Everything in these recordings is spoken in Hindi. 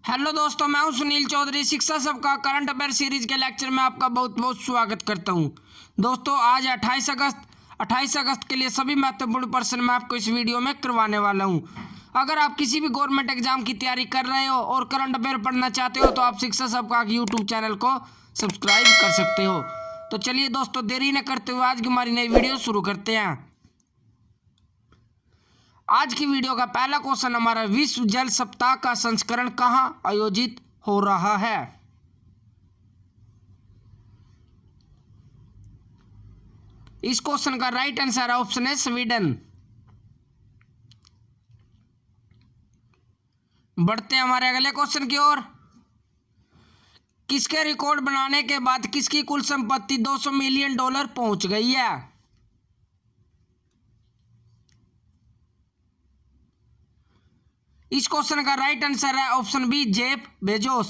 हेलो दोस्तों, मैं हूं सुनील चौधरी। शिक्षा सबका करंट अफेयर सीरीज के लेक्चर में आपका बहुत बहुत स्वागत करता हूं। दोस्तों, आज 28 अगस्त के लिए सभी महत्वपूर्ण प्रश्न मैं आपको इस वीडियो में करवाने वाला हूं। अगर आप किसी भी गवर्नमेंट एग्जाम की तैयारी कर रहे हो और करंट अफेयर पढ़ना चाहते हो तो आप शिक्षा सबका यूट्यूब चैनल को सब्सक्राइब कर सकते हो। तो चलिए दोस्तों, देरी न करते हुए आज की हमारी नई वीडियो शुरू करते हैं। आज की वीडियो का पहला क्वेश्चन हमारा, विश्व जल सप्ताह का संस्करण कहां आयोजित हो रहा है? इस क्वेश्चन का राइट आंसर ऑप्शन है स्वीडन। बढ़ते हैं हमारे अगले क्वेश्चन की ओर। किसके रिकॉर्ड बनाने के बाद किसकी कुल संपत्ति $200 मिलियन पहुंच गई है? इस क्वेश्चन का राइट आंसर है ऑप्शन बी, जेफ बेजोस।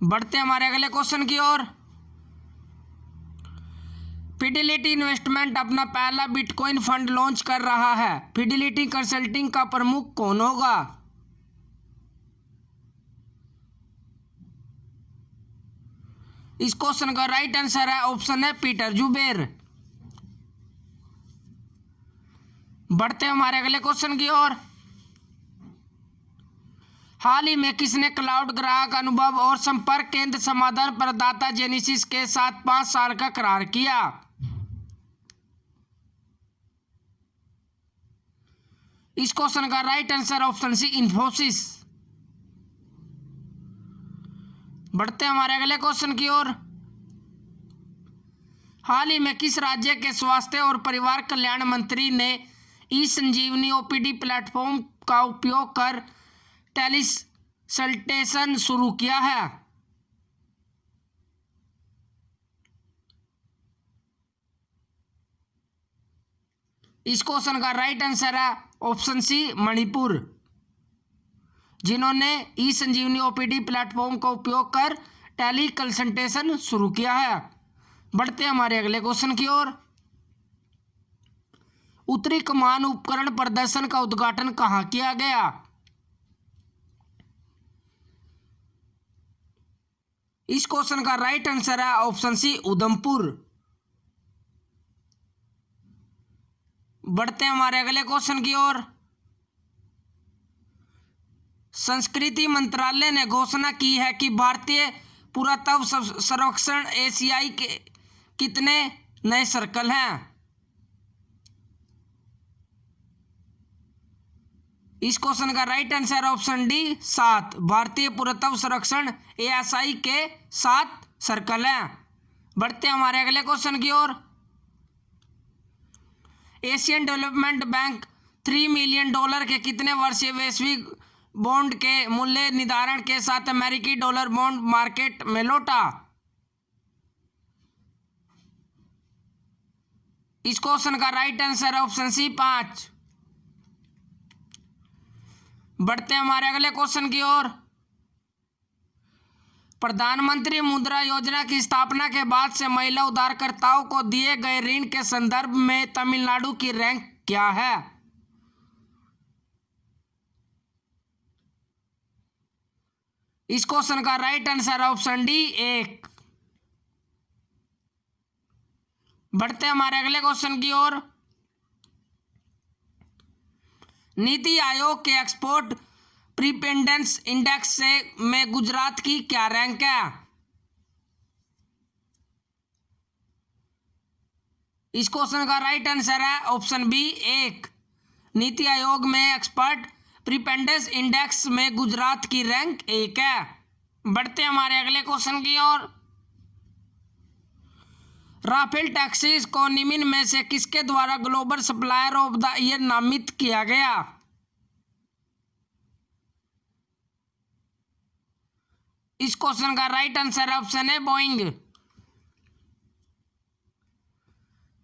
बढ़ते हैं हमारे अगले क्वेश्चन की ओर। फिडिलिटी इन्वेस्टमेंट अपना पहला बिटकॉइन फंड लॉन्च कर रहा है। फिडिलिटी कंसल्टिंग का प्रमुख कौन होगा? इस क्वेश्चन का राइट आंसर है ऑप्शन है पीटर जुबेर। बढ़ते हैं हमारे अगले क्वेश्चन की ओर। हाल ही में किसने क्लाउड ग्राहक अनुभव और संपर्क केंद्र समाधान प्रदाता जेनेसिस के साथ 5 साल का करार किया? इस क्वेश्चन का right answer option C, Infosys. बढ़ते हैं हमारे अगले क्वेश्चन की ओर। हाल ही में किस राज्य के स्वास्थ्य और परिवार कल्याण मंत्री ने ई संजीवनी ओपीडी प्लेटफॉर्म का उपयोग कर टेलीसल्टेशन शुरू किया है? इस क्वेश्चन का राइट आंसर है ऑप्शन सी, मणिपुर, जिन्होंने ई संजीवनी ओपीडी प्लेटफॉर्म का उपयोग कर टेली कंसल्टेशन शुरू किया है। बढ़ते हैं हमारे अगले क्वेश्चन की ओर। उत्तरी कमान उपकरण प्रदर्शन का उद्घाटन कहां किया गया? इस क्वेश्चन का राइट आंसर है ऑप्शन सी, उधमपुर। बढ़ते हैं हमारे अगले क्वेश्चन की ओर। संस्कृति मंत्रालय ने घोषणा की है कि भारतीय पुरातत्व सर्वेक्षण एशियाई के कितने नए सर्कल हैं? इस क्वेश्चन का राइट आंसर ऑप्शन डी, 7। भारतीय पुरातत्व सर्वेक्षण एएसआई के 7 सर्कल हैं। बढ़ते हैं हमारे अगले क्वेश्चन की ओर। एशियन डेवलपमेंट बैंक $3 मिलियन के कितने वर्षीय वैश्विक बॉन्ड के मूल्य निर्धारण के साथ अमेरिकी डॉलर बॉन्ड मार्केट में लौटा? इस क्वेश्चन का राइट आंसर ऑप्शन सी, 5। बढ़ते हैं हमारे अगले क्वेश्चन की ओर। प्रधानमंत्री मुद्रा योजना की स्थापना के बाद से महिला उधारकर्ताओं को दिए गए ऋण के संदर्भ में तमिलनाडु की रैंक क्या है? इस क्वेश्चन का राइट आंसर ऑप्शन डी, 1। बढ़ते हैं हमारे अगले क्वेश्चन की ओर। नीति आयोग के एक्सपोर्ट प्रीपेंडेंस इंडेक्स से में गुजरात की क्या रैंक है? इस क्वेश्चन का राइट आंसर है ऑप्शन बी, 1। नीति आयोग में एक्सपर्ट प्रीपेंडेंस इंडेक्स में गुजरात की रैंक 1 है। बढ़ते हैं हमारे अगले क्वेश्चन की ओर। राफेल टैक्सीज को निम्न में से किसके द्वारा global supplier of the year नामित किया गया? इस क्वेश्चन का राइट आंसर ऑप्शन है बोइंग।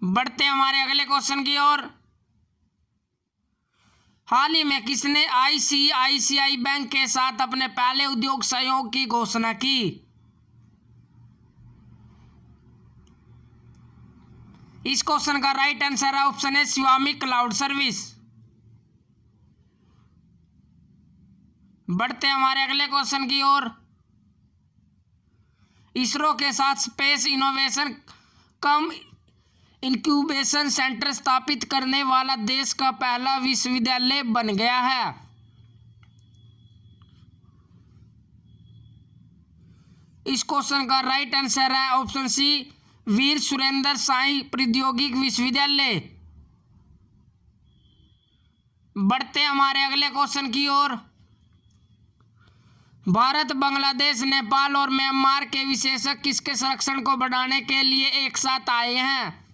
बढ़ते हैं हमारे अगले क्वेश्चन की ओर। हाल ही में किसने आईसीआईसीआई बैंक के साथ अपने पहले उद्योग सहयोग की घोषणा की? इस क्वेश्चन का राइट आंसर है ऑप्शन है शिवामी क्लाउड सर्विस। बढ़ते हैं हमारे अगले क्वेश्चन की ओर। इसरो के साथ स्पेस इनोवेशन कम इंक्यूबेशन सेंटर स्थापित करने वाला देश का पहला विश्वविद्यालय बन गया है। इस क्वेश्चन का राइट आंसर है ऑप्शन सी, वीर सुरेंद्र साई प्रौद्योगिक विश्वविद्यालय। बढ़ते हमारे अगले क्वेश्चन की ओर। भारत, बांग्लादेश, नेपाल और म्यांमार के विशेषज्ञ किसके संरक्षण को बढ़ाने के लिए एक साथ आए हैं?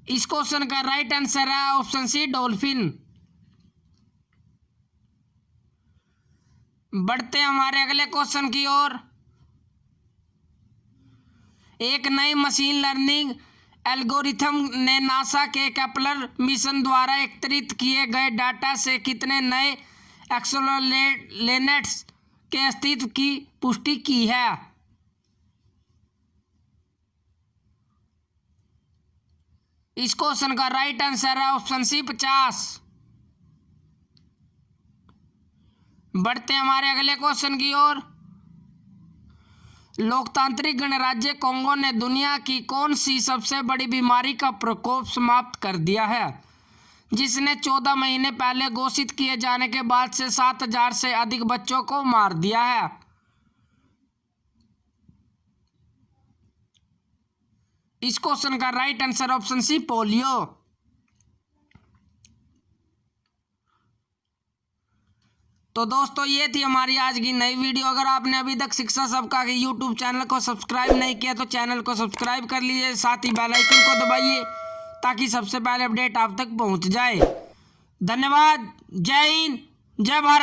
इस क्वेश्चन का राइट आंसर है ऑप्शन सी, डॉल्फिन। बढ़ते हमारे अगले क्वेश्चन की ओर। एक नई मशीन लर्निंग एल्गोरिथम ने नासा के केपलर मिशन द्वारा एकत्रित किए गए डाटा से कितने नए एक्सोप्लैनेट्स के अस्तित्व की पुष्टि की है? इस क्वेश्चन का राइट आंसर है ऑप्शन सी, 50। बढ़ते हमारे अगले क्वेश्चन की ओर। लोकतांत्रिक गणराज्य कोंगो ने दुनिया की कौन सी सबसे बड़ी बीमारी का प्रकोप समाप्त कर दिया है, जिसने 14 महीने पहले घोषित किए जाने के बाद से 7,000 से अधिक बच्चों को मार दिया है? इस क्वेश्चन का right answer option C, polio. तो दोस्तों ये थी हमारी आज की नई वीडियो। अगर आपने अभी तक शिक्षा सबका के यूट्यूब चैनल को सब्सक्राइब नहीं किया तो चैनल को सब्सक्राइब कर लीजिए, साथ ही बेल आइकन को दबाइए ताकि सबसे पहले अपडेट आप तक पहुंच जाए। धन्यवाद। जय हिंद, जय भारत।